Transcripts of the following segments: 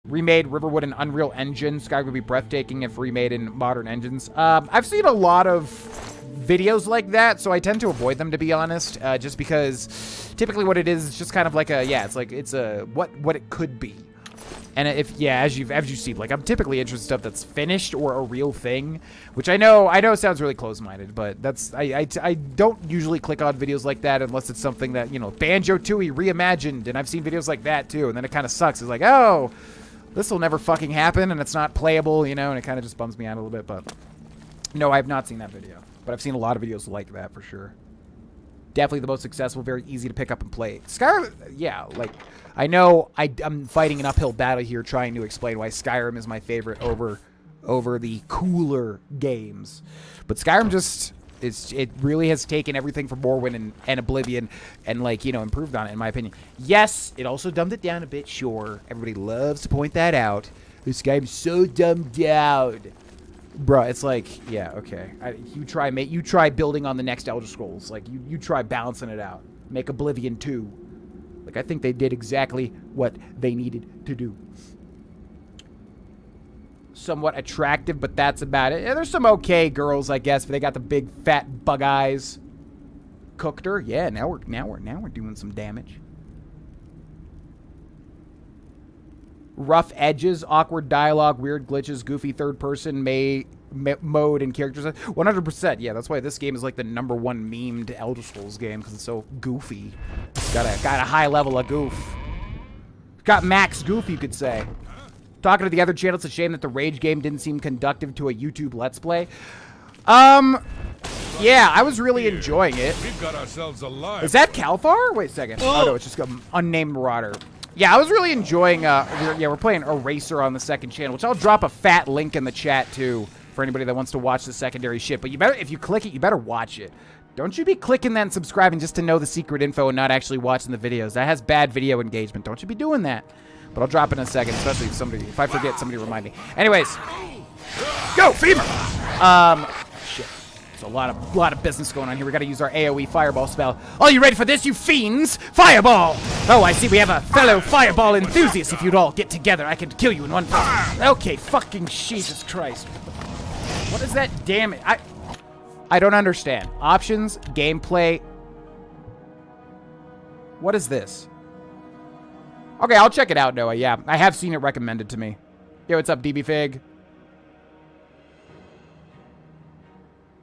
remade Riverwood in Unreal Engine. Skyrim would be breathtaking if remade in modern engines. I've seen a lot of videos like that, so I tend to avoid them, to be honest, just because typically what it is just kind of like a, yeah, it's a what it could be. And if, yeah, as you see, like, I'm typically interested in stuff that's finished or a real thing, which I know sounds really close-minded, but that's, I don't usually click on videos like that unless it's something that, you know, Banjo-Tooie reimagined, and I've seen videos like that too, and then it kind of sucks. It's like, oh, this will never fucking happen, and it's not playable, you know, and it kind of just bums me out a little bit, but no, I have not seen that video, but I've seen a lot of videos like that for sure. Definitely the most successful, very easy to pick up and play. Skyrim, yeah, like, I know I'm fighting an uphill battle here trying to explain why Skyrim is my favorite over the cooler games. But Skyrim just, it really has taken everything from Morrowind and Oblivion and, like, you know, improved on it, in my opinion. Yes, it also dumbed it down a bit, sure. Everybody loves to point that out. This game's so dumbed down. Bruh, it's like, yeah, okay. You try building on the next Elder Scrolls. Like, you try balancing it out. Make Oblivion 2. Like, I think they did exactly what they needed to do. Somewhat attractive, but that's about it. Yeah, there's some okay girls, I guess, but they got the big fat bug eyes. Cooked her. Yeah, now we're doing some damage. Rough edges, awkward dialogue, weird glitches, goofy third-person mode, and characters. 100%. Yeah, that's why this game is like the #1 memed Elder Scrolls game, because it's so goofy. Got a high level of goof. Got max goof, you could say. Talking to the other channel, it's a shame that the Rage game didn't seem conductive to a YouTube Let's Play. Yeah, I was really enjoying it. We've got ourselves alive. Is that Kalthar? Wait a second. Oh, no, it's just an unnamed marauder. Yeah, I was really enjoying, we're playing Eraser on the second channel, which I'll drop a fat link in the chat, too, for anybody that wants to watch the secondary shit. But you better, if you click it, you better watch it. Don't you be clicking that and subscribing just to know the secret info and not actually watching the videos. That has bad video engagement. Don't you be doing that. But I'll drop it in a second, especially if I forget, somebody remind me. Anyways, go, Femur! Shit. There's a lot of business going on here. We gotta use our AoE fireball spell. Are you ready for this, you fiends? Fireball! Oh, I see we have a fellow fireball enthusiast. If you'd all get together, I could kill you in one place. Okay, fucking Jesus Christ. What is that damage? I don't understand. Options, gameplay. What is this? Okay, I'll check it out, Noah. Yeah, I have seen it recommended to me. Yo, what's up, DBFig?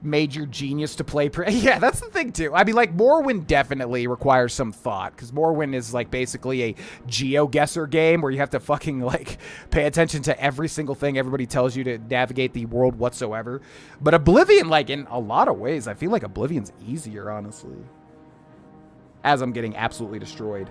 Major genius to play. Yeah, that's the thing, too. I mean, like, Morrowind definitely requires some thought, because Morrowind is, like, basically a GeoGuessr game where you have to fucking, like, pay attention to every single thing everybody tells you to navigate the world whatsoever. But Oblivion, like, in a lot of ways, I feel like Oblivion's easier, honestly. As I'm getting absolutely destroyed.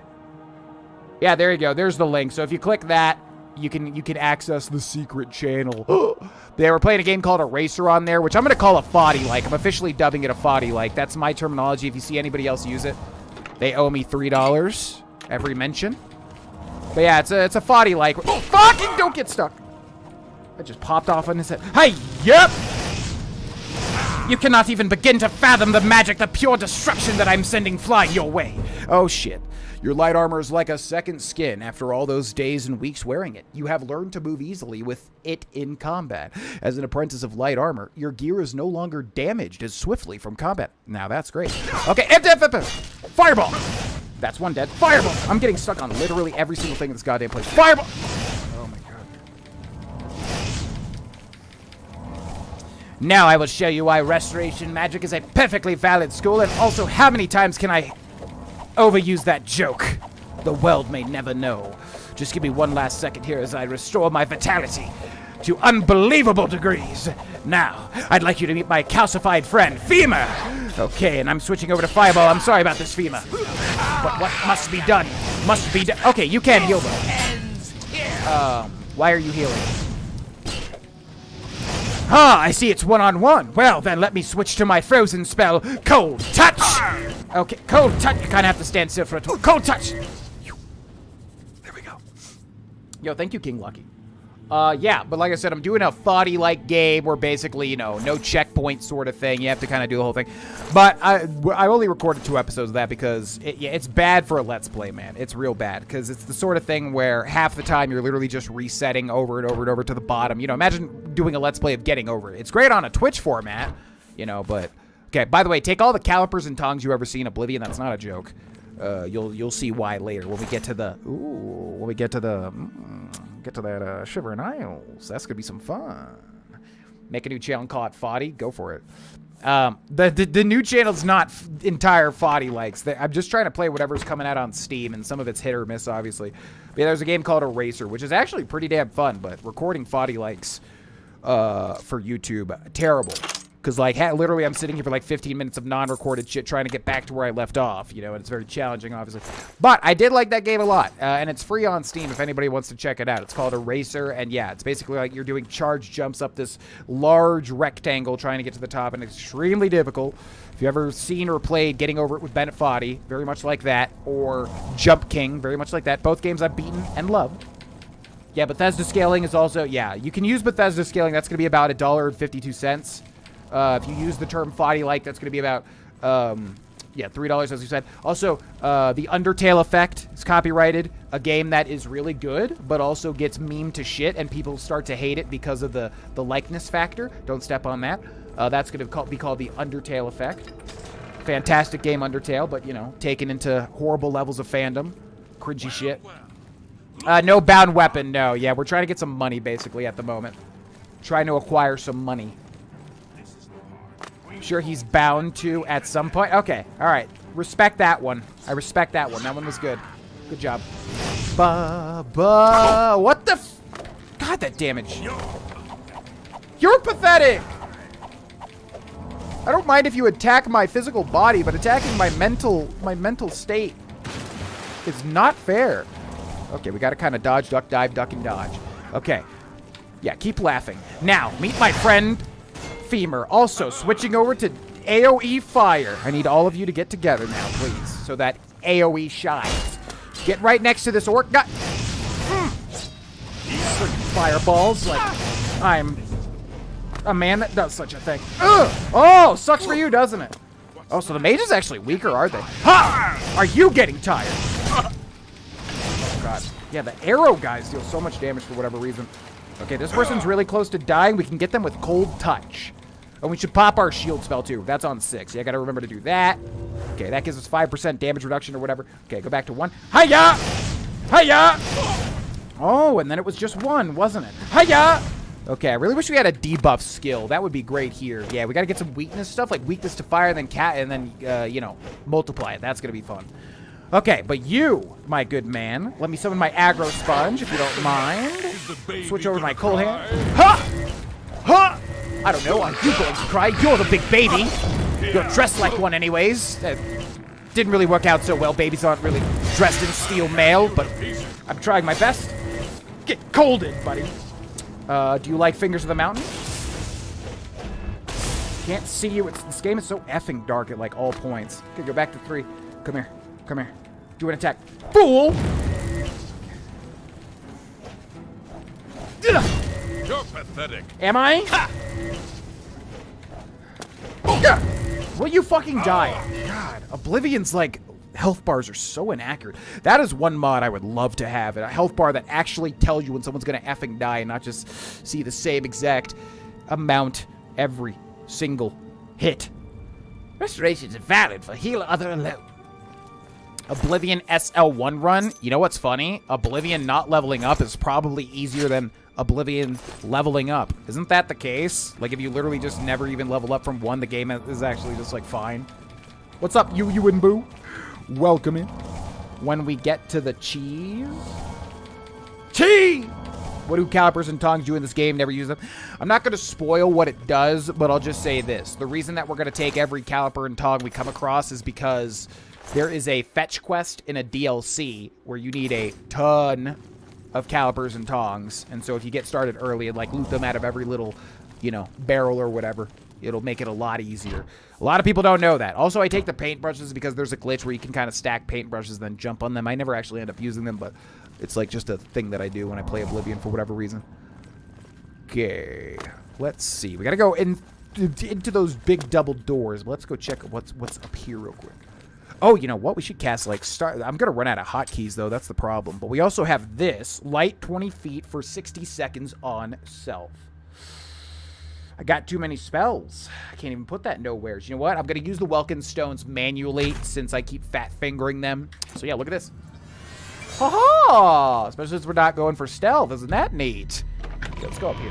Yeah, there you go. There's the link. So if you click that, you can access the secret channel. They were playing a game called Eraser on there, which I'm going to call a Foddy-like. I'm officially dubbing it a Foddy-like. That's my terminology. If you see anybody else use it, they owe me $3 every mention. But yeah, it's a Foddy-like. Oh, fucking don't get stuck. I just popped off on his head. Hey, yep! You cannot even begin to fathom the magic, the pure destruction that I'm sending flying your way. Oh, shit. Your light armor is like a second skin after all those days and weeks wearing it. You have learned to move easily with it in combat. As an apprentice of light armor, your gear is no longer damaged as swiftly from combat. Now that's great. Okay, fireball! That's one dead. Fireball! I'm getting stuck on literally every single thing in this goddamn place. Fireball! Oh my god. Now I will show you why restoration magic is a perfectly valid school, and also how many times can I overuse that joke. The world may never know. Just give me one last second here as I restore my vitality to unbelievable degrees. Now, I'd like you to meet my calcified friend, Femur. Okay, and I'm switching over to Fireball. I'm sorry about this, Femur. But what must be done? Must be done. Okay, you can heal though. Why are you healing? Ah, I see it's one-on-one. Well, then let me switch to my frozen spell, Cold Touch. Okay, Cold Touch. You kind of have to stand still for it. Cold Touch. There we go. Yo, thank you, King Lucky. Yeah, but like I said, I'm doing a Foddy-like game where basically, you know, no checkpoint sort of thing. You have to kind of do the whole thing. But I only recorded 2 episodes of that because it's bad for a Let's Play, man. It's real bad because it's the sort of thing where half the time you're literally just resetting over and over and over to the bottom. You know, imagine doing a Let's Play of Getting Over It. It's great on a Twitch format, you know, but... Okay, by the way, take all the calipers and tongs you ever see in Oblivion. That's not a joke. You'll see why later when we get to the... Ooh, when we get to the... Get to that Shivering Isles. That's gonna be some fun. Make a new channel and call it Foddy. Go for it. The new channel's not entire Foddy-likes. I'm just trying to play whatever's coming out on Steam, and some of it's hit or miss, obviously. But yeah, there's a game called Eraser, which is actually pretty damn fun, but recording Foddy-likes for YouTube, terrible. Because, like, literally I'm sitting here for, like, 15 minutes of non-recorded shit trying to get back to where I left off, you know, and it's very challenging, obviously. But I did like that game a lot, and it's free on Steam if anybody wants to check it out. It's called Eraser, and yeah, it's basically like you're doing charge jumps up this large rectangle trying to get to the top, and it's extremely difficult. If you've ever seen or played Getting Over It with Bennett Foddy, very much like that, or Jump King, very much like that. Both games I've beaten and loved. Yeah, Bethesda scaling is also, yeah, you can use Bethesda scaling. That's going to be about $1.52. If you use the term Foddy-like, that's going to be about, yeah, $3, as we said. Also, the Undertale effect is copyrighted, a game that is really good, but also gets memed to shit, and people start to hate it because of the likeness factor. Don't step on that. That's going to be called the Undertale effect. Fantastic game, Undertale, but, you know, taken into horrible levels of fandom. Cringy shit. No bound weapon, no. Yeah, we're trying to get some money, basically, at the moment. Trying to acquire some money. Sure he's bound to at some point. Okay, all right. Respect that one. I respect that one. That one was good. Good job. What the God, that damage. You're pathetic. I don't mind if you attack my physical body, but attacking my mental state is not fair. Okay, we got to kind of dodge, duck, dive, duck, and dodge. Okay. Yeah, keep laughing. Now, meet my friend... Femur. Also, switching over to AoE Fire. I need all of you to get together now, please, so that AoE shines. Get right next to this orc guy. Fireballs, like I'm a man that does such a thing. Ugh. Oh, sucks for you, doesn't it? Oh, so the mage is actually weaker, are they? Ha! Are you getting tired? Oh, God. Yeah, the arrow guys deal so much damage for whatever reason. Okay, this person's really close to dying. We can get them with Cold Touch. And we should pop our shield spell, too. That's on 6. Yeah, I gotta remember to do that. Okay, that gives us 5% damage reduction or whatever. Okay, go back to 1. Hiya! Hiya! Oh, and then it was just 1, wasn't it? Hiya! Okay, I really wish we had a debuff skill. That would be great here. Yeah, we gotta get some weakness stuff, like weakness to fire, and then you know, multiply it. That's gonna be fun. Okay, but you, my good man, let me summon my aggro sponge, if you don't mind. Switch over to my cold hand. Ha! Ha! I don't know, are you going to cry? You're the big baby. You're dressed like one anyways. Didn't really work out so well. Babies aren't really dressed in steel mail, but I'm trying my best. Get colded, buddy. Do you like Fingers of the Mountain? Can't see you. This game is so effing dark at, like, all points. Okay, go back to 3. Come here. Come here. Do an attack. Fool! You're pathetic. Am I? Ha! Will you fucking die? God, Oblivion's, like, health bars are so inaccurate. That is one mod I would love to have. A health bar that actually tells you when someone's gonna effing die and not just see the same exact amount every single hit. Restorations are valid for heal other alone. Oblivion SL1 run. You know what's funny? Oblivion not leveling up is probably easier than Oblivion leveling up. Isn't that the case? Like, if you literally just never even level up from 1, the game is actually just, like, fine. What's up, you and Boo? Welcome in. When we get to the cheese. Cheese! What do calipers and tongs do in this game? Never use them. I'm not going to spoil what it does, but I'll just say this. The reason that we're going to take every caliper and tong we come across is because there is a fetch quest in a DLC where you need a ton of calipers and tongs, and so if you get started early and, like, loot them out of every little, you know, barrel or whatever, it'll make it a lot easier. A lot of people don't know that. Also, I take the paintbrushes because there's a glitch where you can kind of stack paintbrushes then jump on them. I never actually end up using them, but it's, like, just a thing that I do when I play Oblivion for whatever reason. Okay. Let's see. We gotta go into those big double doors. Let's go check what's up here real quick. Oh, you know what? We should cast, like, I'm going to run out of hotkeys, though. That's the problem. But we also have this. Light 20 feet for 60 seconds on self. I got too many spells. I can't even put that nowheres. You know what? I'm going to use the Welkin Stones manually since I keep fat fingering them. So, yeah, look at this. Ha-ha! Especially since we're not going for stealth. Isn't that neat? Okay, let's go up here.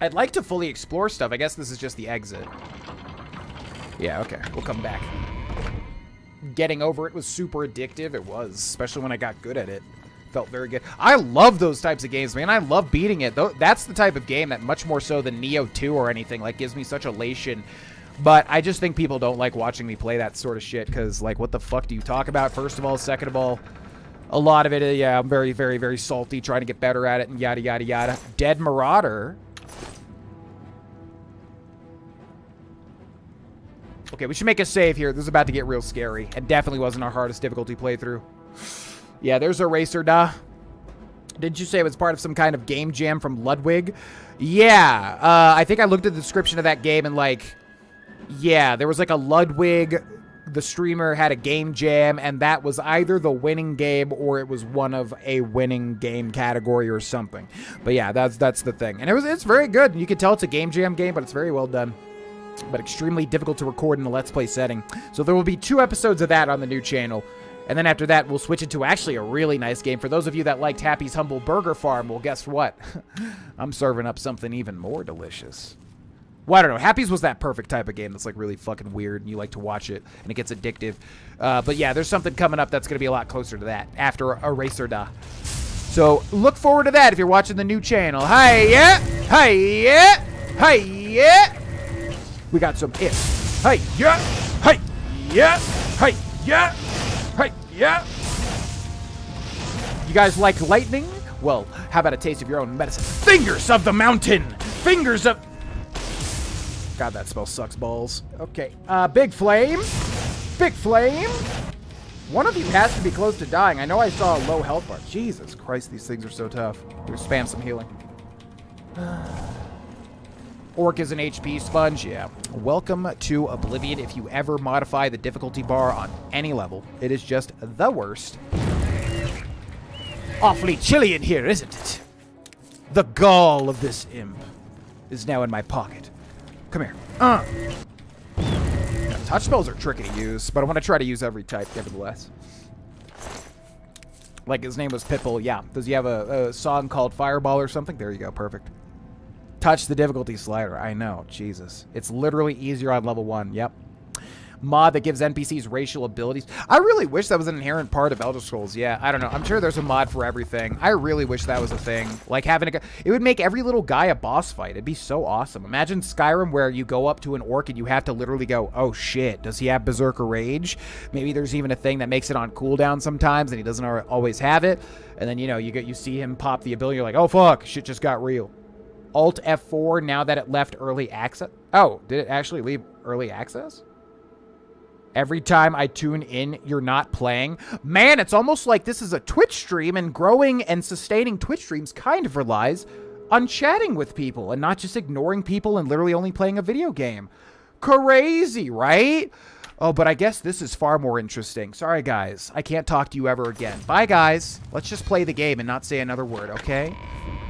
I'd like to fully explore stuff. I guess this is just the exit. Yeah, okay. We'll come back. Getting over it was super addictive. It was, especially when I got good at it. Felt very good. I love those types of games, man. I love beating it. That's the type of game that, much more so than Neo 2 or anything, like, gives me such elation. But I just think people don't like watching me play that sort of shit because, like, what the fuck do you talk about, first of all? Second of all, a lot of it, yeah, I'm very, very, very salty, trying to get better at it, and yada, yada, yada. Dead Marauder. Okay, we should make a save here. This is about to get real scary. It definitely wasn't our hardest difficulty playthrough. Yeah, there's Eraser Da. Didn't you say it was part of some kind of game jam from Ludwig? Yeah, I think I looked at the description of that game and, like, yeah, there was, like, a Ludwig. The streamer had a game jam, and that was either the winning game or it was one of a winning game category or something. But, yeah, that's the thing. And it's very good. You can tell it's a game jam game, but it's very well done. But extremely difficult to record in a Let's Play setting. So there will be 2 episodes of that on the new channel. And then after that, we'll switch it to actually a really nice game. For those of you that liked Happy's Humble Burger Farm, well, guess what? I'm serving up something even more delicious. Well, I don't know. Happy's was that perfect type of game that's, like, really fucking weird, and you like to watch it, and it gets addictive. But yeah, there's something coming up that's going to be a lot closer to that after Eraser Da. So look forward to that if you're watching the new channel. Hi-ya! Hi-ya! Hi-ya! We got some ifs. Hi-ya! Hi-ya! Hi-ya! Hi-ya! You guys like lightning? Well, how about a taste of your own medicine? Fingers of the mountain! Fingers of... God, that spell sucks balls. Okay, big flame. Big flame. One of you has to be close to dying. I know I saw a low health bar. Jesus Christ, these things are so tough. We'll spam some healing. Orc is an HP sponge, yeah. Welcome to Oblivion. If you ever modify the difficulty bar on any level, it is just the worst. Awfully chilly in here, isn't it? The gall of this imp is now in my pocket. Come here. Yeah, touch spells are tricky to use, but I want to try to use every type, nevertheless. Like, his name was Pitbull, yeah. Does he have a song called Fireball or something? There you go, perfect. Touch the difficulty slider. I know, Jesus. It's literally easier on level 1, yep. Mod that gives NPCs racial abilities. I really wish that was an inherent part of Elder Scrolls. Yeah, I don't know. I'm sure there's a mod for everything. I really wish that was a thing. Like having it would make every little guy a boss fight. It'd be so awesome. Imagine Skyrim where you go up to an orc and you have to literally go, oh shit, does he have Berserker Rage? Maybe there's even a thing that makes it on cooldown sometimes and he doesn't always have it. And then, you know, you see him pop the ability. You're like, oh fuck, shit just got real. Alt F4 now that it left early access. Oh, did it actually leave early access? Every time I tune in, you're not playing. Man, it's almost like this is a Twitch stream, and growing and sustaining Twitch streams kind of relies on chatting with people and not just ignoring people and literally only playing a video game. Crazy, right? Oh, but I guess this is far more interesting. Sorry, guys. I can't talk to you ever again. Bye, guys. Let's just play the game and not say another word, okay?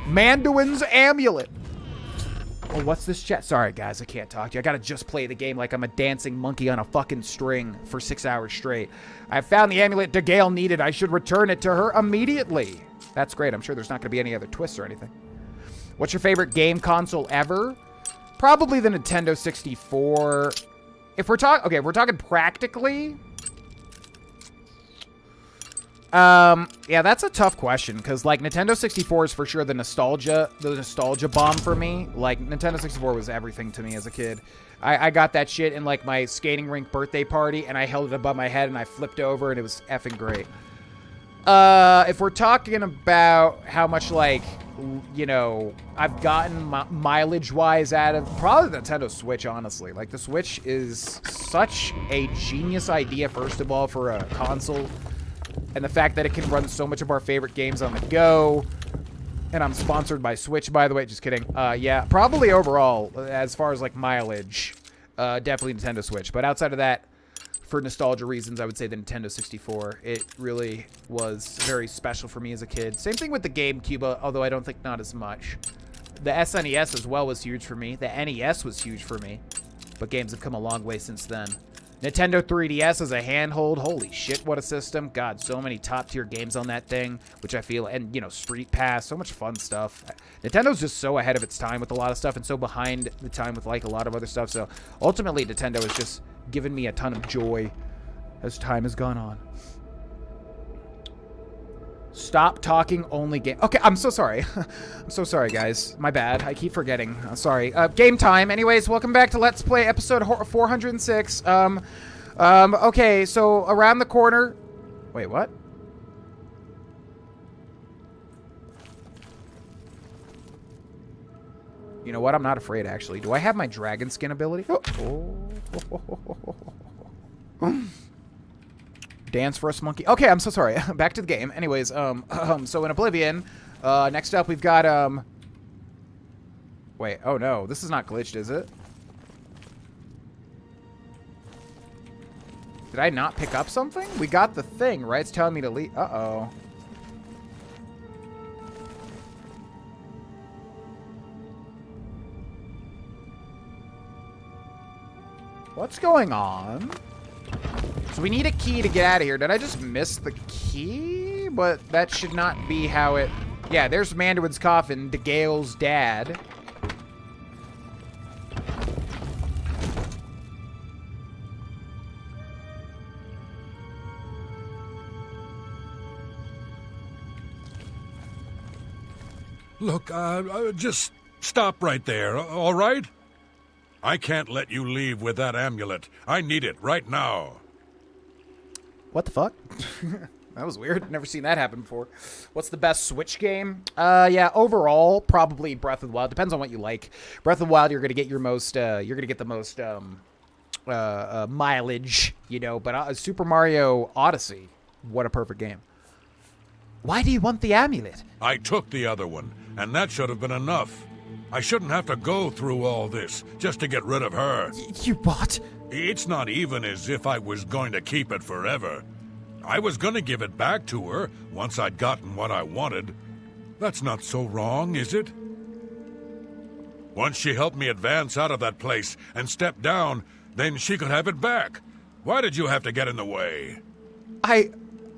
Manduin's Amulet. Oh, what's this chat? Sorry, guys, I can't talk to you. I gotta just play the game like I'm a dancing monkey on a fucking string for 6 hours straight. I found the amulet Degale needed. I should return it to her immediately. That's great. I'm sure there's not gonna be any other twists or anything. What's your favorite game console ever? Probably the Nintendo 64. If we're talking, okay, if we're talking practically. Yeah, that's a tough question, because, like, Nintendo 64 is for sure the nostalgia bomb for me. Like, Nintendo 64 was everything to me as a kid. I got that shit in, like, my skating rink birthday party, and I held it above my head, and I flipped over, and it was effing great. If we're talking about how much, like, you know, I've gotten mileage-wise out of, probably the Nintendo Switch, honestly. Like, the Switch is such a genius idea, first of all, for a console. And the fact that it can run so much of our favorite games on the go. And I'm sponsored by Switch, by the way. Just kidding. Yeah, probably overall, as far as like mileage, definitely Nintendo Switch. But outside of that, for nostalgia reasons, I would say the Nintendo 64. It really was very special for me as a kid. Same thing with the GameCube, although I don't think not as much. The SNES as well was huge for me. The NES was huge for me. But games have come a long way since then. Nintendo 3DS as a handhold. Holy shit, what a system. God, so many top-tier games on that thing, which I feel, and, you know, Street Pass, so much fun stuff. Nintendo's just so ahead of its time with a lot of stuff and so behind the time with, like, a lot of other stuff. So, ultimately, Nintendo has just given me a ton of joy as time has gone on. Stop talking, only game. Okay, I'm so sorry. I'm so sorry, guys. My bad. I keep forgetting. Sorry. Game time. Anyways, welcome back to Let's Play episode 406. Okay, so around the corner. Wait, what? You know what? I'm not afraid, actually. Do I have my dragon skin ability? Oh. Dance for us, monkey. Okay, I'm so sorry. Back to the game. Anyways, so in Oblivion, next up we've got, wait, oh no, this is not glitched, is it? Did I not pick up something? We got the thing, right? It's telling me to leave. Uh-oh. What's going on? So we need a key to get out of here. Did I just miss the key? But that should not be how it... Yeah, there's Mandarin's coffin, DeGale's dad. Look, just stop right there, all right? I can't let you leave with that amulet. I need it right now. What the fuck? That was weird. Never seen that happen before. What's the best Switch game? Yeah, overall, probably Breath of the Wild. Depends on what you like. Breath of the Wild, you're gonna get your most, you're gonna get the most, mileage, you know. But Super Mario Odyssey, what a perfect game. Why do you want the amulet? I took the other one, and that should have been enough. I shouldn't have to go through all this just to get rid of her. You what? It's not even as if I was going to keep it forever. I was going to give it back to her once I'd gotten what I wanted. That's not so wrong, is it? Once she helped me advance out of that place and step down, then she could have it back. Why did you have to get in the way?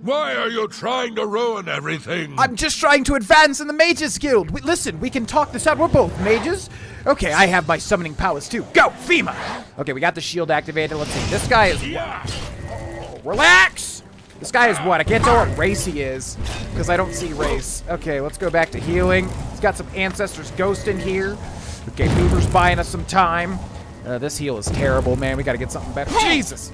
Why are you trying to ruin everything? I'm just trying to advance in the Mages Guild. Listen, we can talk this out. We're both mages. Okay, I have my summoning powers too. Go, FEMA! Okay, we got the shield activated. Let's see. This guy is... Oh, relax! This guy is what? I can't tell what race he is because I don't see race. Okay, let's go back to healing. He's got some Ancestors Ghost in here. Okay, Boober's buying us some time. This heal is terrible, man. We got to get something better. Jesus!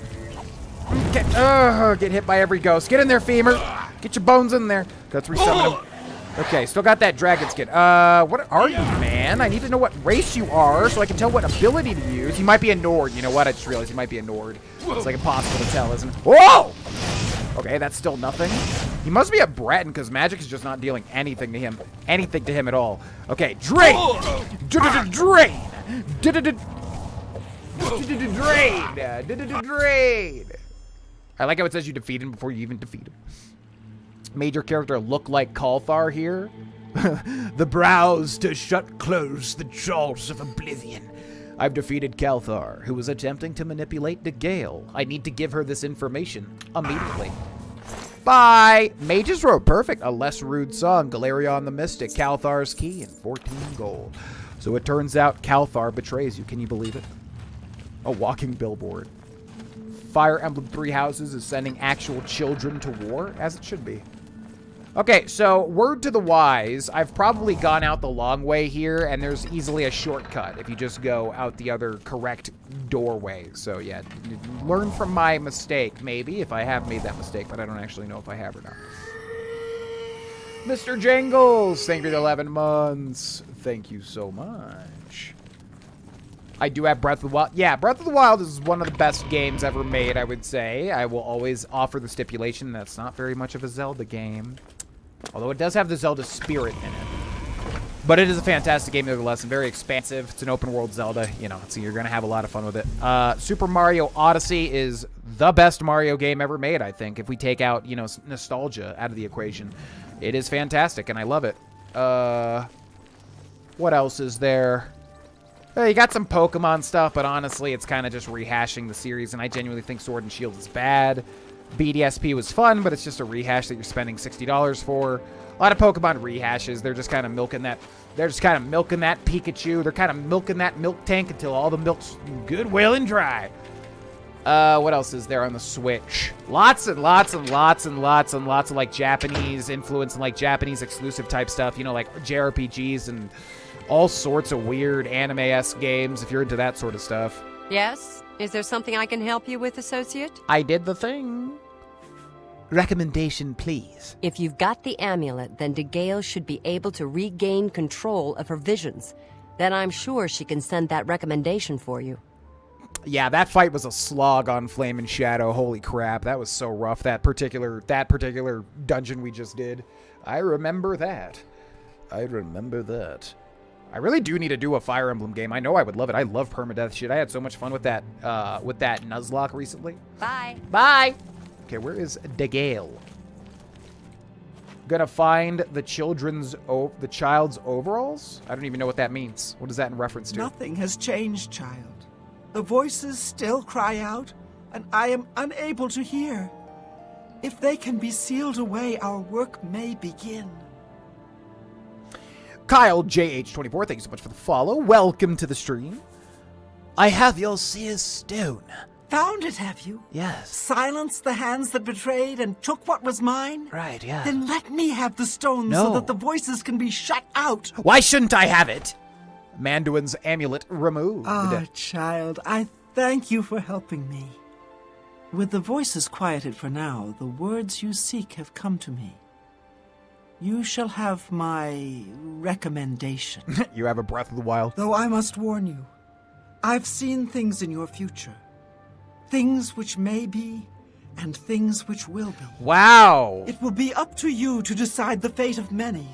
Get hit by every ghost. Get in there, Femur. Get your bones in there. Let's resummon him. Okay, still got that dragon skin. What are you, man? I need to know what race you are so I can tell what ability to use. He might be a Nord. You know what? I just realized he might be a Nord. It's like impossible to tell, isn't it? Whoa! Okay, that's still nothing. He must be a Breton because magic is just not dealing anything to him. Anything to him at all. Okay, drain! Drain! Drain! I like how it says you defeat him before you even defeat him. Major character look like Calthar here. The brows to shut close the jaws of oblivion. I've defeated Calthar, who was attempting to manipulate DeGale. I need to give her this information immediately. Bye! Mage's Road, perfect. A less rude song, Galarion the Mystic, Calthar's key, and 14 gold. So it turns out Calthar betrays you. Can you believe it? A walking billboard. Fire Emblem Three Houses is sending actual children to war, as it should be. Okay, so word to the wise, I've probably gone out the long way here, and there's easily a shortcut if you just go out the other correct doorway. So yeah, learn from my mistake, maybe, if I have made that mistake, but I don't actually know if I have or not. Mr. Jangles, thank you for the 11 months. Thank you so much. I do have Breath of the Wild. Yeah, Breath of the Wild is one of the best games ever made, I would say. I will always offer the stipulation that's not very much of a Zelda game. Although it does have the Zelda spirit in it. But it is a fantastic game nevertheless, and very expansive. It's an open world Zelda, you know, so you're going to have a lot of fun with it. Super Mario Odyssey is the best Mario game ever made, I think, if we take out, you know, nostalgia out of the equation. It is fantastic, and I love it. What else is there? You got some Pokemon stuff, but honestly, it's kind of just rehashing the series, and I genuinely think Sword and Shield is bad. BDSP was fun, but it's just a rehash that you're spending $60 for. A lot of Pokemon rehashes. They're just kind of milking that. They're just kind of milking that Pikachu. They're kind of milking that milk tank until all the milk's good, well, and dry. What else is there on the Switch? Lots and lots and lots and lots and lots of like Japanese influence and like Japanese exclusive type stuff. You know, like JRPGs and all sorts of weird anime-esque games. If you're into that sort of stuff. Yes? Is there something I can help you with, associate? I did the thing. Recommendation, please. If you've got the amulet, then DeGale should be able to regain control of her visions. Then I'm sure she can send that recommendation for you. Yeah, that fight was a slog on Flame and Shadow. Holy crap, that was so rough. That particular dungeon we just did. I remember that. I really do need to do a Fire Emblem game. I know I would love it. I love permadeath shit. I had so much fun with that Nuzlocke recently. Bye. Bye. Okay, where is DeGale? Gonna find the child's overalls? I don't even know what that means. What is that in reference to? Nothing has changed, child. The voices still cry out, and I am unable to hear. If they can be sealed away, our work may begin. Kyle JH24, thank you so much for the follow. Welcome to the stream. I have your Seer's Stone. Found it, have you? Yes. Silenced the hands that betrayed and took what was mine? Right, yeah. Then let me have the stone No. so that the voices can be shut out. Why shouldn't I have it? Manduin's amulet removed. Ah, child, I thank you for helping me. With the voices quieted for now, the words you seek have come to me. You shall have my recommendation. You have a Breath of the Wild. Though I must warn you, I've seen things in your future. Things which may be, and things which will be. Wow. It will be up to you to decide the fate of many.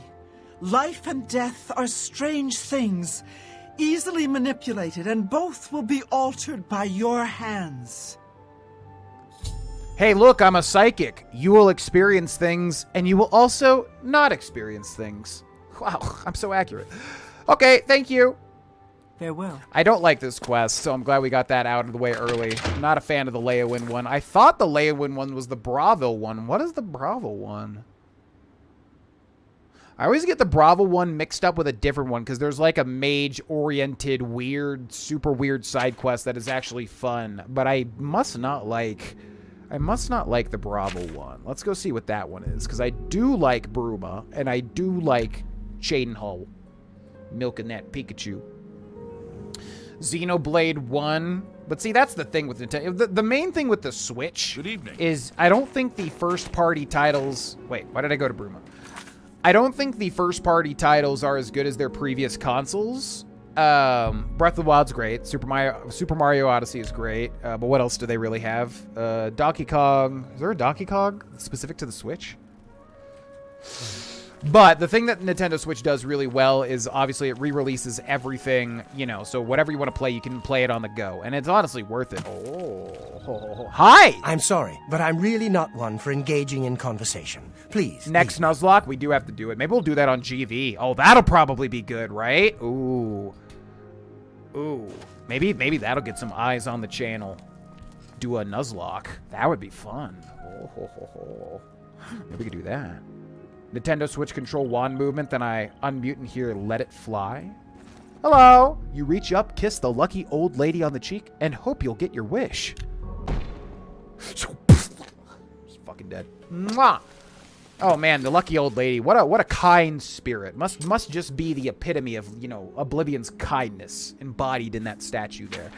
Life and death are strange things, easily manipulated, and both will be altered by your hands. Hey, look, I'm a psychic. You will experience things, and you will also not experience things. Wow, I'm so accurate. Okay, thank you. Farewell. I don't like this quest, so I'm glad we got that out of the way early. I'm not a fan of the Leowin one. I thought the Leowin one was the Bravil one. What is the Bravil one? I always get the Bravil one mixed up with a different one, because there's like a mage-oriented, weird, super weird side quest that is actually fun, but I must not like the Bravil one. Let's go see what that one is, because I do like Bruma, and I do like Shadenhull milking that Pikachu. Xenoblade 1. But see, that's the thing with Nintendo. The main thing with the Switch is I don't think the first-party titles... Wait, why did I go to Bruma? I don't think the first-party titles are as good as their previous consoles. Breath of the Wild's great. Super Mario Odyssey is great. But what else do they really have? Donkey Kong. Is there a Donkey Kong specific to the Switch? But the thing that Nintendo Switch does really well is obviously it re-releases everything, you know, so whatever you want to play, you can play it on the go. And it's honestly worth it. Oh. Hi! I'm sorry, but I'm really not one for engaging in conversation. Please. Next Nuzlocke, we do have to do it. Maybe we'll do that on GV. Oh, that'll probably be good, right? Ooh. Maybe that'll get some eyes on the channel. Do a Nuzlocke. That would be fun. Maybe we could do that. Nintendo Switch control wand movement, then I unmute and hear Let It Fly. Hello! You reach up, kiss the lucky old lady on the cheek, and hope you'll get your wish. She's fucking dead. Mwah! Oh man, the lucky old lady. What a kind spirit. Must just be the epitome of, you know, Oblivion's kindness embodied in that statue there.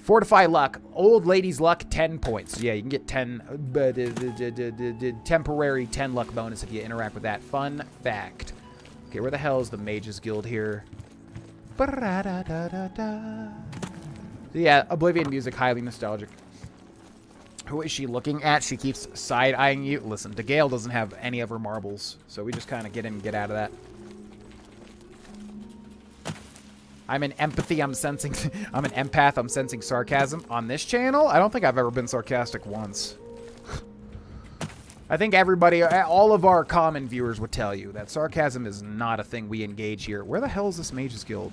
Fortify luck. Old lady's luck, 10 points. Yeah, you can get 10 temporary 10 luck bonus if you interact with that. Fun fact. Okay, where the hell is the Mages Guild here? Yeah, Oblivion music, highly nostalgic. Who is she looking at? She keeps side-eyeing you. Listen, DeGale doesn't have any of her marbles, so we just kind of get in and get out of that. I'm an empathy, I'm sensing... I'm an empath, I'm sensing sarcasm. On this channel, I don't think I've ever been sarcastic once. I think everybody, all of our common viewers would tell you that sarcasm is not a thing we engage here. Where the hell is this Mages Guild?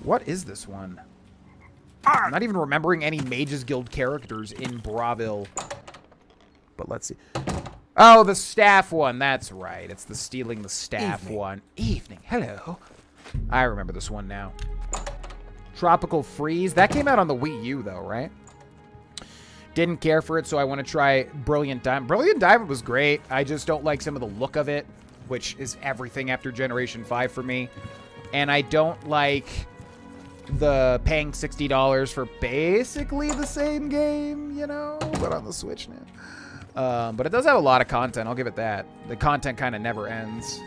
What is this one? I'm not even remembering any Mages Guild characters in Bravil. But let's see. Oh, the staff one. That's right. It's the stealing the staff one. Evening. Hello. I remember this one now. Tropical Freeze. That came out on the Wii U, though, right? Didn't care for it, so I want to try Brilliant Diamond. Brilliant Diamond was great. I just don't like some of the look of it, which is everything after Generation 5 for me. And I don't like the paying $60 for basically the same game, you know, but on the Switch now. But it does have a lot of content, I'll give it that. The content kind of never ends.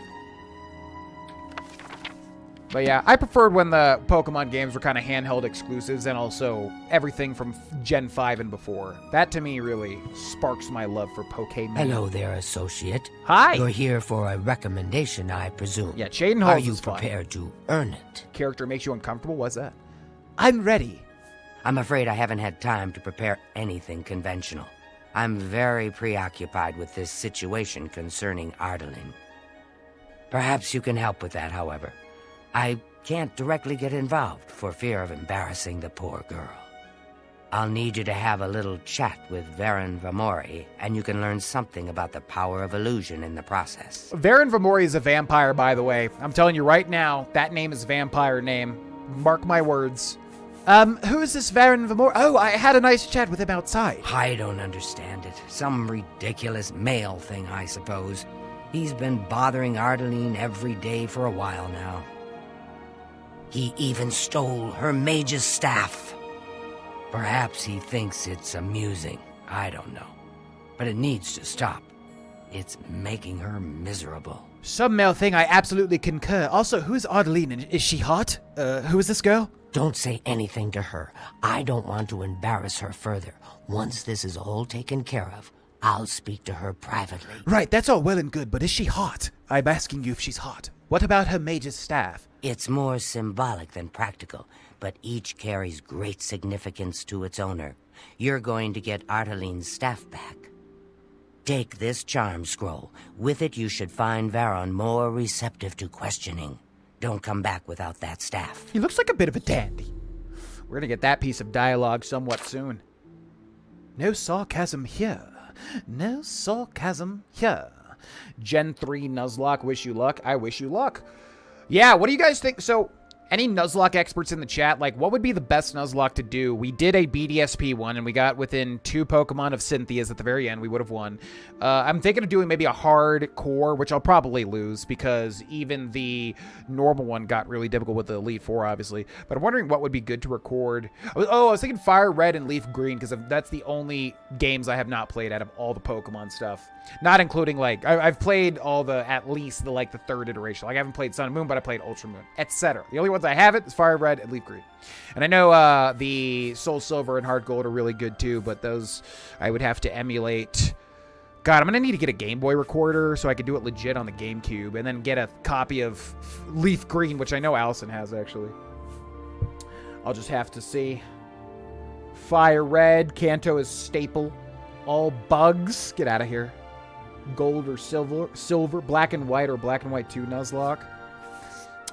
But yeah, I preferred when the Pokemon games were kind of handheld exclusives and also everything from Gen 5 and before. That to me really sparks my love for Pokemon. Hello there, associate. Hi. You're here for a recommendation, I presume. Yeah, Chain Are Halls you is fun. prepared to earn it? Character makes you uncomfortable? What's that? I'm ready. I'm afraid I haven't had time to prepare anything conventional. I'm very preoccupied with this situation concerning Ardaline. Perhaps you can help with that, however. I can't directly get involved for fear of embarrassing the poor girl. I'll need you to have a little chat with Varen Vamori, and you can learn something about the power of illusion in the process. Varen Vamori is a vampire, by the way. I'm telling you right now, that name is a vampire name. Mark my words. Who is this Varen Vamori? Oh, I had a nice chat with him outside. I don't understand it. Some ridiculous male thing, I suppose. He's been bothering Ardaline every day for a while now. He even stole her mage's staff. Perhaps he thinks it's amusing. I don't know. But it needs to stop. It's making her miserable. Some male thing, I absolutely concur. Also, who is Ardaline? Is she hot? Who is this girl? Don't say anything to her. I don't want to embarrass her further. Once this is all taken care of, I'll speak to her privately. Right, that's all well and good, but is she hot? I'm asking you if she's hot. What about her mage's staff? It's more symbolic than practical, but each carries great significance to its owner. You're going to get Ardaline's staff back. Take this charm scroll. With it, you should find Varon more receptive to questioning. Don't come back without that staff. He looks like a bit of a dandy. We're gonna get that piece of dialogue somewhat soon. No sarcasm here. No sarcasm here. Gen 3 Nuzlocke, wish you luck. I wish you luck. Yeah, what do you guys think? So, any Nuzlocke experts in the chat, like, what would be the best Nuzlocke to do? We did a BDSP one, and we got within 2 Pokemon of Cynthia's at the very end. We would have won. I'm thinking of doing maybe a hardcore, which I'll probably lose, because even the normal one got really difficult with the Elite Four, obviously. But I'm wondering what would be good to record. I was thinking Fire Red and Leaf Green, because that's the only games I have not played out of all the Pokemon stuff. Not including, like, I've played all the, at least the, like, the 3rd iteration. Like, I haven't played Sun and Moon, but I played Ultra Moon, etc. The only ones I haven't is Fire Red and Leaf Green. And I know the Soul Silver and Heart Gold are really good, too, but those I would have to emulate. God, I'm going to need to get a Game Boy recorder so I can do it legit on the GameCube, and then get a copy of Leaf Green, which I know Allison has, actually. I'll just have to see. Fire Red, Kanto is staple. All bugs. Get out of here. Gold or silver, black and white, or black and white 2 Nuzlocke.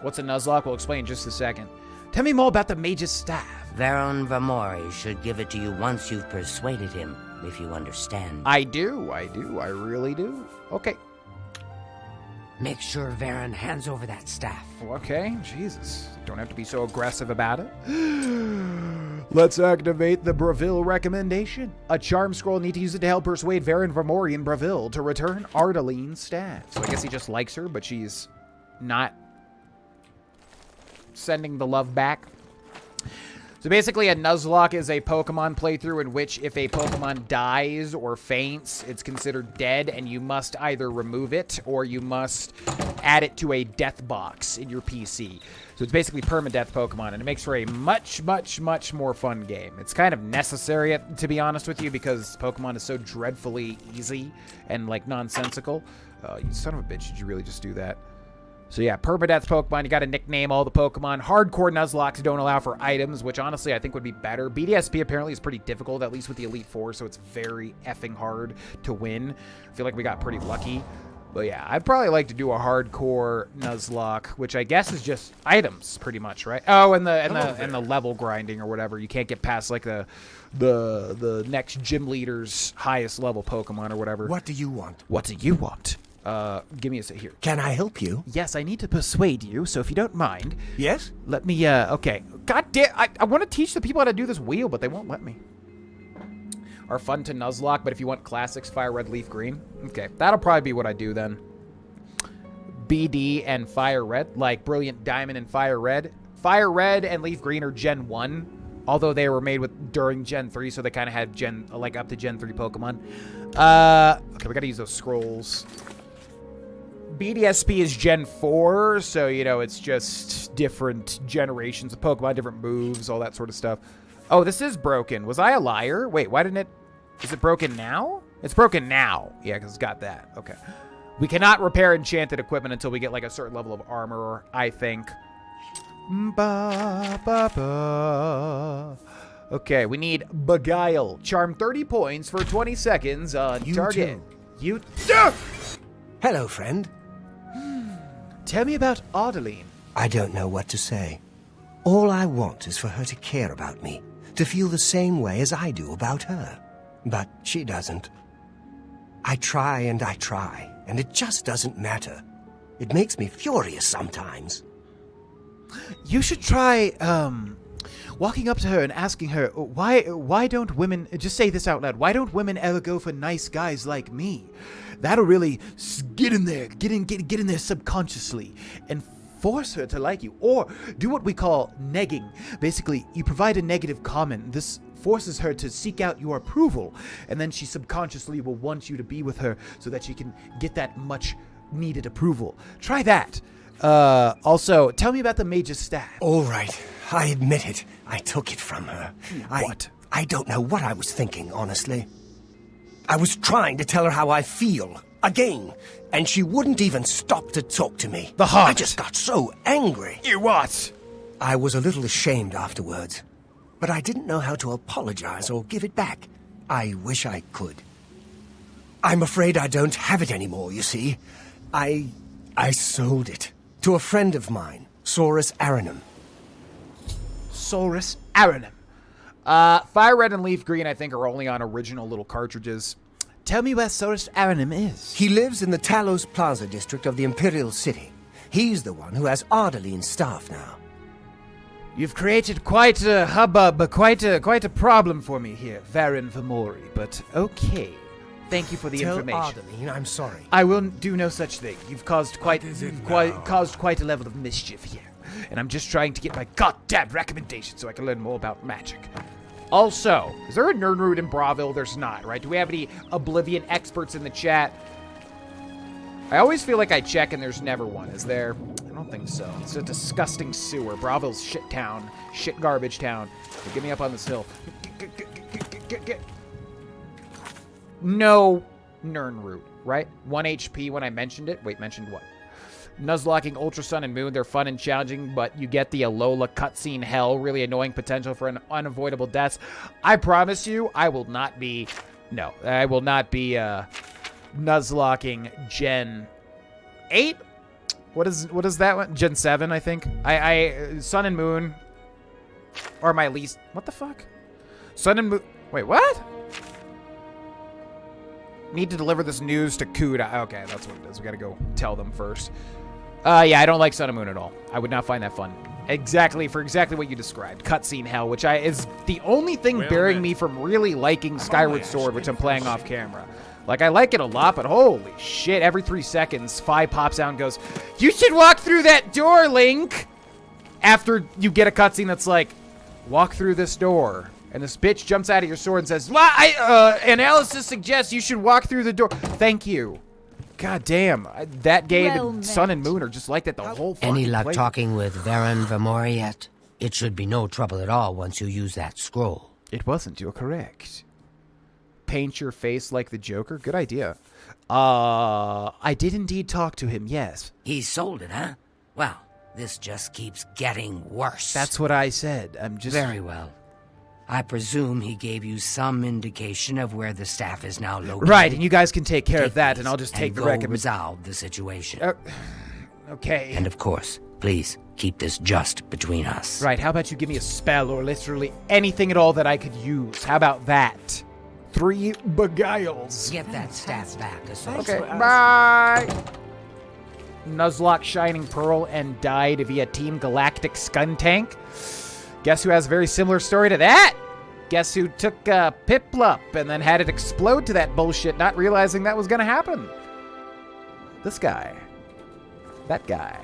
What's a Nuzlocke? We'll explain in just a second. Tell me more about the mage's staff. Varon Vamori should give it to you once you've persuaded him, if you understand. I do, I really do. Okay. Make sure Varon hands over that staff. Okay, Jesus. Don't have to be so aggressive about it. Let's activate the Bravil recommendation. A charm scroll, need to use it to help persuade Varen Vamori and Bravil to return Ardaline's staff. So I guess he just likes her, but she's not sending the love back. So basically, a Nuzlocke is a Pokemon playthrough in which if a Pokemon dies or faints, it's considered dead, and you must either remove it or you must add it to a death box in your PC. So it's basically permadeath Pokemon, and it makes for a much, much, much more fun game. It's kind of necessary, to be honest with you, because Pokemon is so dreadfully easy and, like, nonsensical. You son of a bitch, did you really just do that? So yeah, permadeath Pokemon, you got to nickname all the Pokemon. Hardcore Nuzlocke don't allow for items, which honestly I think would be better. BDSP apparently is pretty difficult, at least with the Elite Four, so it's very effing hard to win. I feel like we got pretty lucky. But yeah, I'd probably like to do a hardcore Nuzlocke, which I guess is just items, pretty much, right? Oh, and the level grinding or whatever. You can't get past like the next gym leader's highest level Pokemon or whatever. What do you want? What do you want? Give me a second here. Can I help you? Yes, I need to persuade you, so if you don't mind. Yes? Let me, okay. God damn, I want to teach the people how to do this wheel, but they won't let me. Are fun to Nuzlocke, but if you want classics, Fire Red, Leaf Green. Okay, that'll probably be what I do then. BD and Fire Red, like Brilliant Diamond and Fire Red. Fire Red and Leaf Green are Gen 1, although they were made during Gen 3, so they kind of had up to Gen 3 Pokemon. Okay, we gotta use those scrolls. BDSP is Gen 4, so, you know, it's just different generations of Pokemon, different moves, all that sort of stuff. Oh, this is broken. Was I a liar? Wait, why didn't it... Is it broken now? It's broken now. Yeah, because it's got that. Okay. We cannot repair enchanted equipment until we get, like, a certain level of armor, I think. Okay, we need Beguile. Charm 30 points for 20 seconds on target. You too. Hello, friend. Tell me about Ardeline. I don't know what to say. All I want is for her to care about me, to feel the same way as I do about her. But she doesn't. I try, and it just doesn't matter. It makes me furious sometimes. You should try, walking up to her and asking her, why don't women, just say this out loud, why don't women ever go for nice guys like me? That'll really get in there subconsciously and force her to like you. Or do what we call negging. Basically, you provide a negative comment. This forces her to seek out your approval, and then she subconsciously will want you to be with her so that she can get that much needed approval. Try that. Also, tell me about the mage's staff. All right, I admit it. I took it from her. What? I don't know what I was thinking, honestly. I was trying to tell her how I feel, again, and she wouldn't even stop to talk to me. The heart. I just got so angry. You what? I was a little ashamed afterwards, but I didn't know how to apologize or give it back. I wish I could. I'm afraid I don't have it anymore, you see. I sold it to a friend of mine, Saurus Aranum. Saurus Aranum. Fire Red and Leaf Green, I think, are only on original little cartridges. Tell me where Saurus Aranum is. He lives in the Talos Plaza district of the Imperial City. He's the one who has Ardaline's staff now. You've created quite a hubbub, quite a problem for me here, Varen Vamori, but okay. Thank you for the information. Tell Ardaline I'm sorry. I will do no such thing. You've caused quite a level of mischief here. And I'm just trying to get my goddamn recommendation so I can learn more about magic. Also, is there a Nernroot in Bravil? There's not, right? Do we have any Oblivion experts in the chat? I always feel like I check and there's never one. Is there? I don't think so. It's a disgusting sewer. Bravil's shit town. Shit garbage town. So get me up on this hill. Get. No Nernroot, right? 1 HP when I mentioned it. Wait, mentioned what? Nuzlocking Ultra Sun and Moon, they're fun and challenging, but you get the Alola cutscene hell, really annoying potential for an unavoidable deaths. I promise you, I will not be Nuzlocking Gen 8? What is that one? Gen 7, I think. Sun and Moon are my least... What the fuck? Sun and Moon... Wait, what? Need to deliver this news to Kuda. Okay, that's what it is. We gotta go tell them first. Yeah, I don't like Sun and Moon at all. I would not find that fun. Exactly what you described. Cutscene hell, which is the only thing bearing me from really liking Skyward Sword, which I'm playing off camera. Like, I like it a lot, but holy shit, every 3 seconds, Fi pops out and goes, "You should walk through that door, Link!" After you get a cutscene that's like, "Walk through this door." And this bitch jumps out of your sword and says, analysis suggests you should walk through the door. Thank you. God damn. That game and Sun and Moon are just like that the whole fucking Any luck play. talking with Varen Vamori yet? It should be no trouble at all once you use that scroll. It wasn't. You're correct. Paint your face like the Joker. Good idea. I did indeed talk to him, yes. He sold it, huh? Well, this just keeps getting worse. That's what I said. I'm just... Very well. I presume he gave you some indication of where the staff is now located. Right, and you guys can take care of that, these and I'll just take the go recommendation. resolve the situation. Okay. And of course, please keep this just between us. Right, how about you give me a spell or literally anything at all that I could use? How about that? 3 beguiles. Get that staff back, Thanks Okay, for asking. bye! Nuzlocke Shining Pearl and died via Team Galactic Skuntank. Guess who has a very similar story to that? Guess who took Piplup and then had it explode to that bullshit, not realizing that was going to happen? This guy. That guy.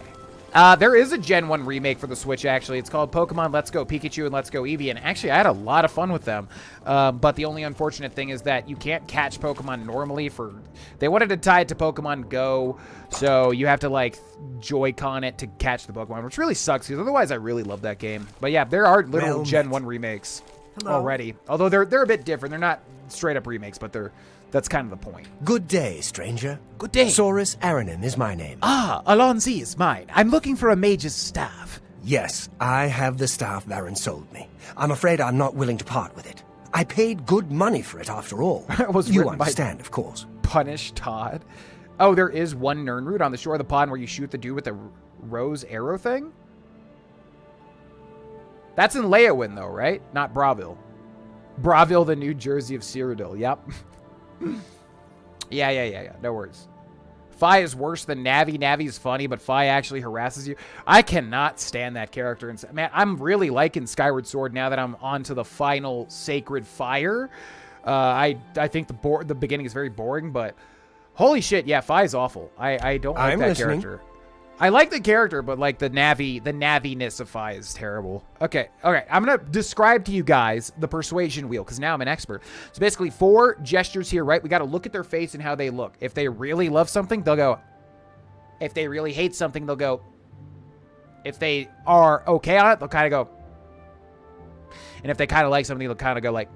There is a Gen 1 remake for the Switch, actually. It's called Pokemon Let's Go Pikachu and Let's Go Eevee, and actually I had a lot of fun with them. But the only unfortunate thing is that you can't catch Pokemon normally for... They wanted to tie it to Pokemon Go, so you have to, like, Joy-Con it to catch the Pokemon, which really sucks, because otherwise I really love that game. But yeah, there are literal Well Gen met. 1 remakes Hello. already. Although they're a bit different. They're not straight-up remakes, but that's kind of the point. Good day, stranger. Good day. Saurus Aranim is my name. Ah, Alonsi is mine. I'm looking for a mage's staff. Yes, I have the staff Baron sold me. I'm afraid I'm not willing to part with it. I paid good money for it after all. It was You written by- understand, of course. Punish Todd. Oh, there is one Nirnroot on the shore of the pond where you shoot the dude with the rose arrow thing? That's in Leowin, though, right? Not Bravil. Bravil, the New Jersey of Cyrodiil. Yep. Yeah. No worries. Fi is worse than Navi. Navi is funny, but Fi actually harasses you. I cannot stand that character. And man, I'm really liking Skyward Sword now that I'm on to the final Sacred Fire. I think the beginning is very boring, but holy shit, yeah, Fi is awful. I don't like I'm that listening. character. I like the character, but like the Navi-ness of Fi is terrible. Okay. I'm gonna describe to you guys the persuasion wheel because now I'm an expert. So basically 4 gestures here, right? We got to look at their face and how they look. If they really love something, they'll go. If they really hate something, they'll go. If they are okay on it, they'll kind of go. And if they kind of like something, they'll kind of go like.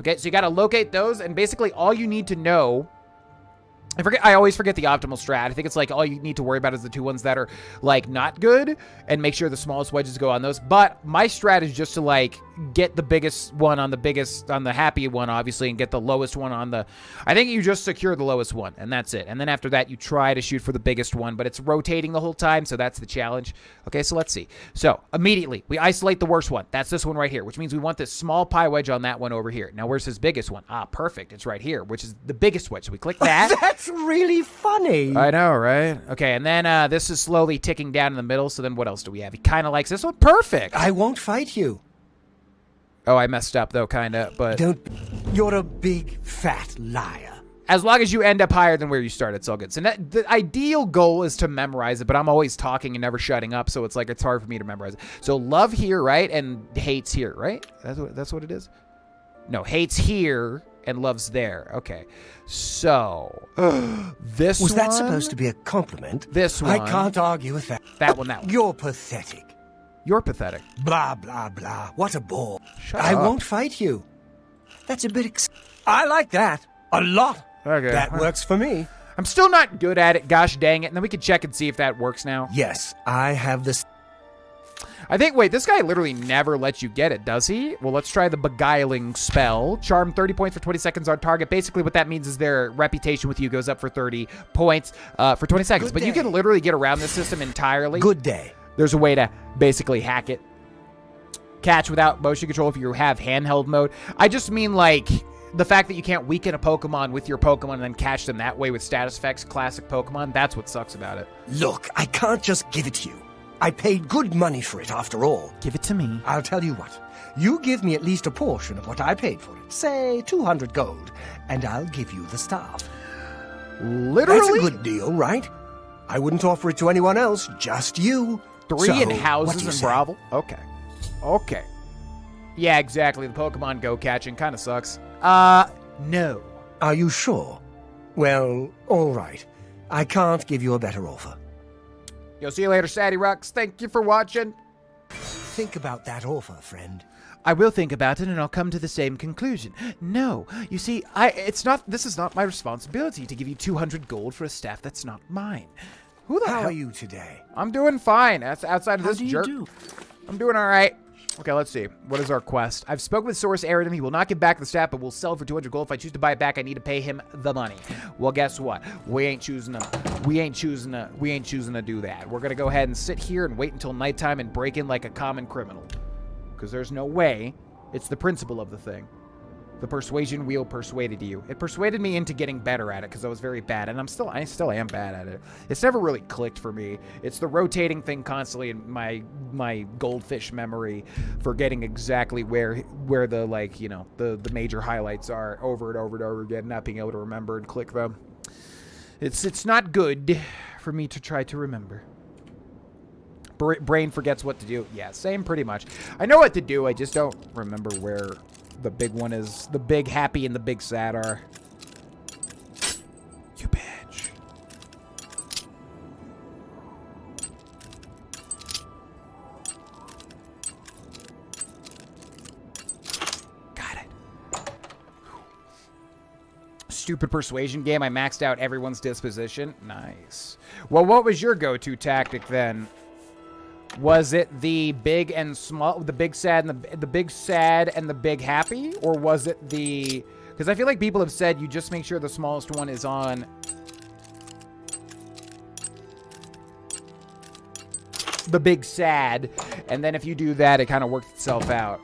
Okay, so you got to locate those, and basically all you need to know. I always forget the optimal strat. I think it's like all you need to worry about is the 2 ones that are like not good and make sure the smallest wedges go on those. But my strat is just to like get the biggest one on the happy one, obviously, and get the lowest one on the, I think you just secure the lowest one and that's it. And then after that, you try to shoot for the biggest one, but it's rotating the whole time. So that's the challenge. Okay, so let's see. So immediately we isolate the worst one. That's this one right here, which means we want this small pie wedge on that one over here. Now, where's his biggest one? Ah, perfect. It's right here, which is the biggest wedge. So we click that. That's really funny. I know, right? Okay, and then this is slowly ticking down in the middle, so then what else do we have? He kind of likes this one. Perfect! I won't fight you. Oh, I messed up, though, kind of, but... You're a big, fat liar. As long as you end up higher than where you start, it's all good. So the ideal goal is to memorize it, but I'm always talking and never shutting up, so it's like it's hard for me to memorize it. So love here, right? And hates here, right? That's what it is? No, hates here and loves there. Okay. So, this Was one... that supposed to be a compliment? This one. I can't argue with that. That one, that one. You're pathetic. You're pathetic. Blah, blah, blah. What a bore. Shut I up. won't fight you. That's a bit I like that. A lot. Okay. That works for me. I'm still not good at it, gosh dang it. And then we can check and see if that works now. Yes, I have this. I think, wait, this guy literally never lets you get it, does he? Well, let's try the beguiling spell. Charm 30 points for 20 seconds on target. Basically, what that means is their reputation with you goes up for 30 points for 20 seconds. Good But you day. can literally get around this system entirely. Good day. There's a way to basically hack it. Catch without motion control if you have handheld mode. I just mean, like, the fact that you can't weaken a Pokemon with your Pokemon and then catch them that way with status effects, classic Pokemon. That's what sucks about it. Look, I can't just give it to you. I paid good money for it after all. Give it to me. I'll tell you what. You give me at least a portion of what I paid for it. Say 200 gold, and I'll give you the staff. Literally? That's a good deal, right? I wouldn't offer it to anyone else, just you. 3 So, in what houses do you in say? Bravil. Okay. Yeah, exactly. The Pokemon Go catching kind of sucks. No. Are you sure? Well, all right. I can't give you a better offer. Yo, see you later, Saddy Rocks. Thank you for watching. Think about that offer, friend. I will think about it and I'll come to the same conclusion. No, you see, this is not my responsibility to give you 200 gold for a staff that's not mine. Who the hell? How are you today? I'm doing fine. That's outside of this jerk. How do you do? I'm doing all right. Okay, let's see. What is our quest? I've spoken with Source Aridum. He will not give back the staff, but will sell for 200 gold. If I choose to buy it back, I need to pay him the money. Well, guess what? We ain't choosing to do that. We're gonna go ahead and sit here and wait until nighttime and break in like a common criminal. Because there's no way. It's the principle of the thing. The persuasion wheel persuaded you. It persuaded me into getting better at it because I was very bad, and I still am bad at it. It's never really clicked for me. It's the rotating thing constantly in my goldfish memory, forgetting exactly where the the major highlights are over and over and over again, not being able to remember and click them. It's not good for me to try to remember. Brain forgets what to do. Yeah, same pretty much. I know what to do. I just don't remember where the big one is. The big happy and the big sad are. You bitch. Got it. Stupid persuasion game. I maxed out everyone's disposition. Nice. Well, what was your go-to tactic then? Was it the big and small, the big sad and the big sad and the big happy, or was it the? Because I feel like people have said you just make sure the smallest one is on the big sad, and then if you do that, it kind of works itself out.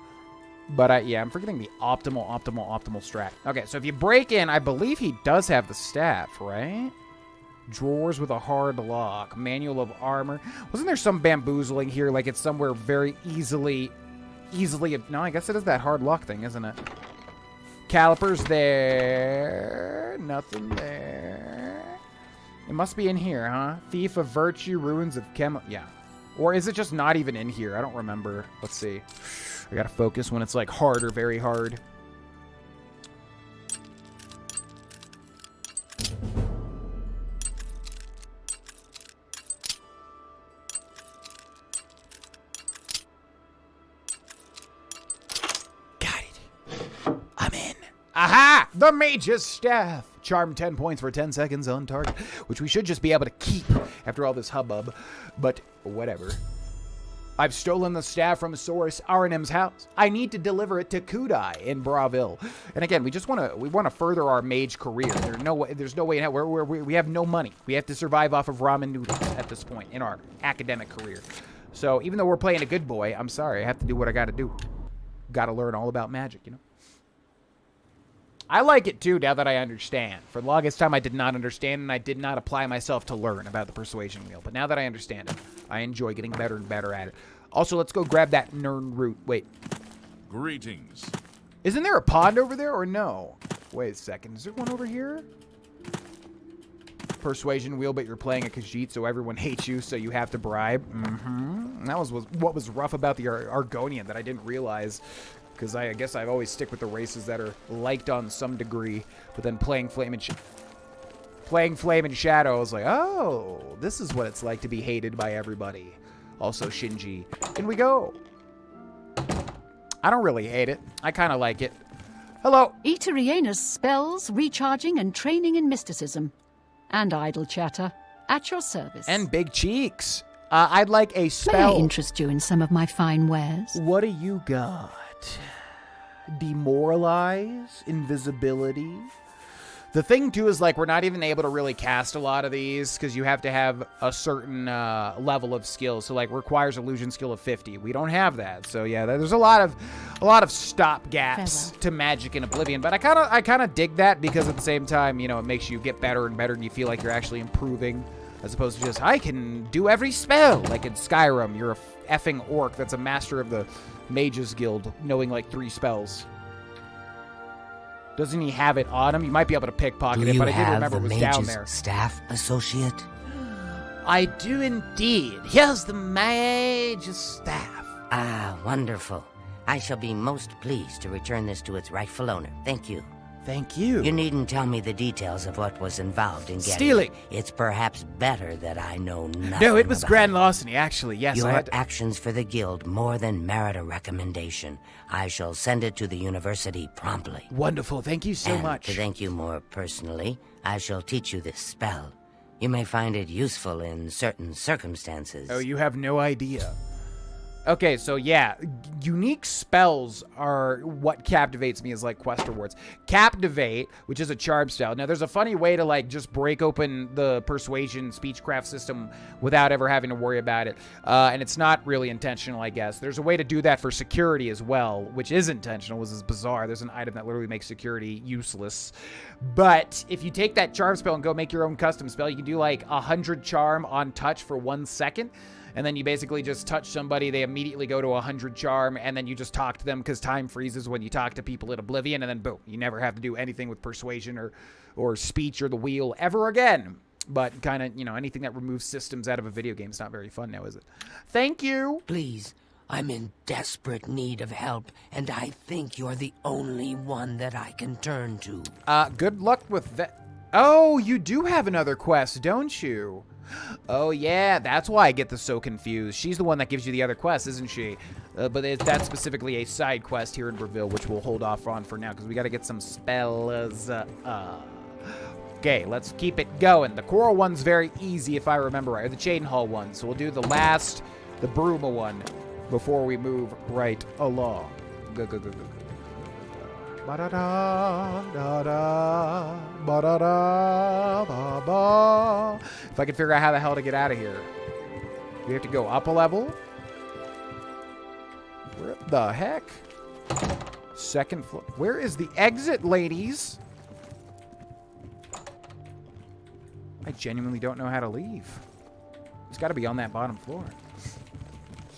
But yeah, I'm forgetting the optimal strat. Okay, so if you break in, I believe he does have the staff, right? Drawers with a hard lock. Manual of armor. Wasn't there some bamboozling here? Like it's somewhere very easily... No, I guess it is that hard lock thing, isn't it? Calipers there. Nothing there. It must be in here, huh? Thief of Virtue, Ruins of Chem... Yeah. Or is it just not even in here? I don't remember. Let's see. I gotta focus when it's like hard or very hard. Aha! The Mage's Staff! Charm 10 points for 10 seconds on target, which we should just be able to keep after all this hubbub, but whatever. I've stolen the staff from Source Aridum's house. I need to deliver it to Kudai in Bravil. And again, we want to further our mage career. There's no way in hell. We have no money. We have to survive off of ramen noodles at this point in our academic career. So even though we're playing a good boy, I'm sorry, I have to do what I got to do. Got to learn all about magic, you know? I like it too now that I understand. For the longest time I did not understand and I did not apply myself to learn about the persuasion wheel. But now that I understand it, I enjoy getting better and better at it. Also, let's go grab that Nern root. Wait. Greetings. Isn't there a pond over there or no? Wait a second. Is there one over here? Persuasion wheel, but you're playing a Khajiit, so everyone hates you, so you have to bribe. That was what was rough about the Argonian that I didn't realize. Because I guess I've always stick with the races that are liked on some degree. But then playing Flame and Shadow, I was like, oh, this is what it's like to be hated by everybody. Also Shinji. In we go. I don't really hate it. I kind of like it. Hello. Eterianus spells, recharging, and training in mysticism. And idle chatter. At your service. And big cheeks. I'd like a spell. May I interest you in some of my fine wares? What do you got? Demoralize, invisibility. The thing too is like we're not even able to really cast a lot of these because you have to have a certain level of skill. So like requires illusion skill of 50. We don't have that. So yeah, there's a lot of stop gaps to magic in Oblivion. But I kind of dig that because at the same time, you know, it makes you get better and better and you feel like you're actually improving. As opposed to just, I can do every spell. Like in Skyrim, you're a effing orc that's a master of the Mages Guild, knowing like 3 spells. Doesn't he have it on him? You might be able to pickpocket it, but I did remember it was down there. Staff, associate? I do indeed. Here's the Mage's Staff. Ah, wonderful. I shall be most pleased to return this to its rightful owner. Thank you. Thank you. You needn't tell me the details of what was involved in getting Stealing. it. It's perhaps better that I know nothing. No, it was about grand larceny, actually. Yes, Your I had to... actions for the guild more than merit a recommendation. I shall send it to the university promptly. Wonderful. Thank you so And much. to thank you more personally, I shall teach you this spell. You may find it useful in certain circumstances. Oh, you have no idea. Okay, so yeah, unique spells are what captivates me as like quest rewards. Captivate, which is a charm spell. Now, there's a funny way to like just break open the Persuasion speechcraft system without ever having to worry about it. And it's not really intentional, I guess. There's a way to do that for security as well, which is intentional, which is bizarre. There's an item that literally makes security useless. But if you take that charm spell and go make your own custom spell, you can do like 100 charm on touch for 1 second. And then you basically just touch somebody, they immediately go to 100 charm, and then you just talk to them because time freezes when you talk to people in Oblivion, and then boom, you never have to do anything with Persuasion or speech or the wheel ever again. But kind of, you know, anything that removes systems out of a video game is not very fun now, is it? Thank you. Please, I'm in desperate need of help, and I think you're the only one that I can turn to. Good luck with that. Oh, you do have another quest, don't you? Oh, yeah, that's why I get this so confused. She's the one that gives you the other quest, isn't she? But that's specifically a side quest here in Bravil, which we'll hold off on for now, because we got to get some spells. Okay, let's keep it going. The Coral one's very easy, if I remember right, or the Chain Hall one. So we'll do the Bruma one, before we move right along. Go, go, go, go, go. Ba-da-da, da-da, ba-da-da, ba-ba. If I could figure out how the hell to get out of here. We have to go up a level. Where the heck? Second floor. Where is the exit, ladies? I genuinely don't know how to leave. It's got to be on that bottom floor.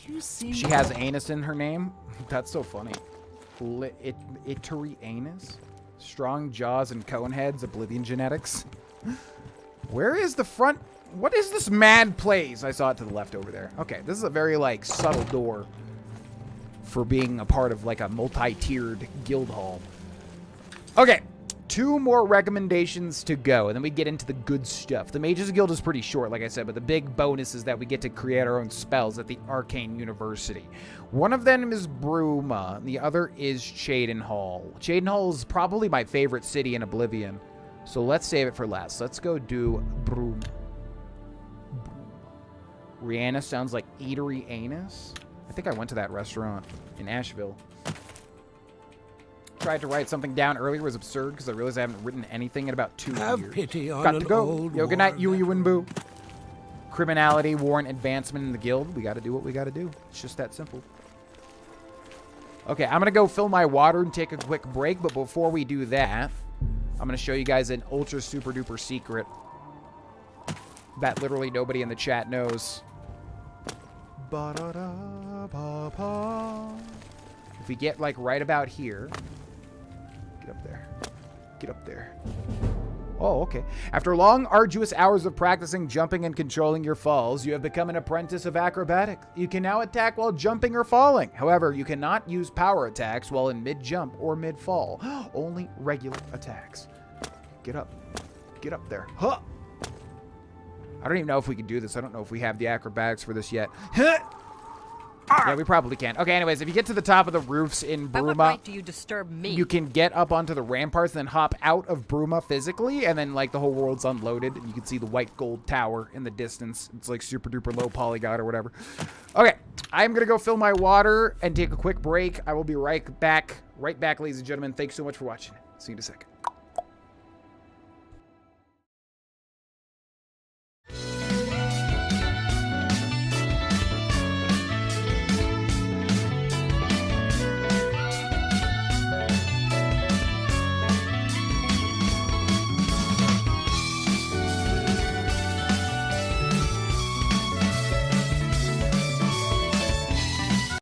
You seem... She has anus in her name? That's so funny. Ittery anus? Strong jaws and cone heads, Oblivion genetics. Where is the front? What is this mad place? I saw it to the left over there. Okay, this is a very, like, subtle door for being a part of, like, a multi-tiered guild hall. Okay, 2 more recommendations to go, and then we get into the good stuff. The Mages Guild is pretty short, like I said, but the big bonus is that we get to create our own spells at the Arcane University. One of them is Bruma, and the other is Chaden Hall. Chaden Hall is probably my favorite city in Oblivion, so let's save it for last. Let's go do Bruma. Rihanna sounds like Eatery Anus. I think I went to that restaurant in Asheville. Tried to write something down earlier. It was absurd because I realized I haven't written anything in about 2 years. Have pity on Got an to go. old Yo, good night, worn you and Boo. Criminality, warrant advancement in the guild. We got to do what we got to do. It's just that simple. Okay, I'm going to go fill my water and take a quick break. But before we do that, I'm going to show you guys an ultra super duper secret that literally nobody in the chat knows. If we get like right about here. Get up there. Get up there. Oh, okay. After long, arduous hours of practicing jumping and controlling your falls, you have become an apprentice of acrobatics. You can now attack while jumping or falling. However, you cannot use power attacks while in mid-jump or mid-fall. Only regular attacks. Get up. Get up there. Huh! I don't even know if we can do this. I don't know if we have the acrobatics for this yet. Huh! Yeah, we probably can. Okay, anyways, if you get to the top of the roofs in By what Bruma, right do you disturb me? you can get up onto the ramparts and then hop out of Bruma physically, and then, like, the whole world's unloaded, and you can see the white gold tower in the distance. It's, like, super duper low polygon or whatever. Okay, I'm gonna go fill my water and take a quick break. I will be right back, ladies and gentlemen. Thanks so much for watching. See you in a second.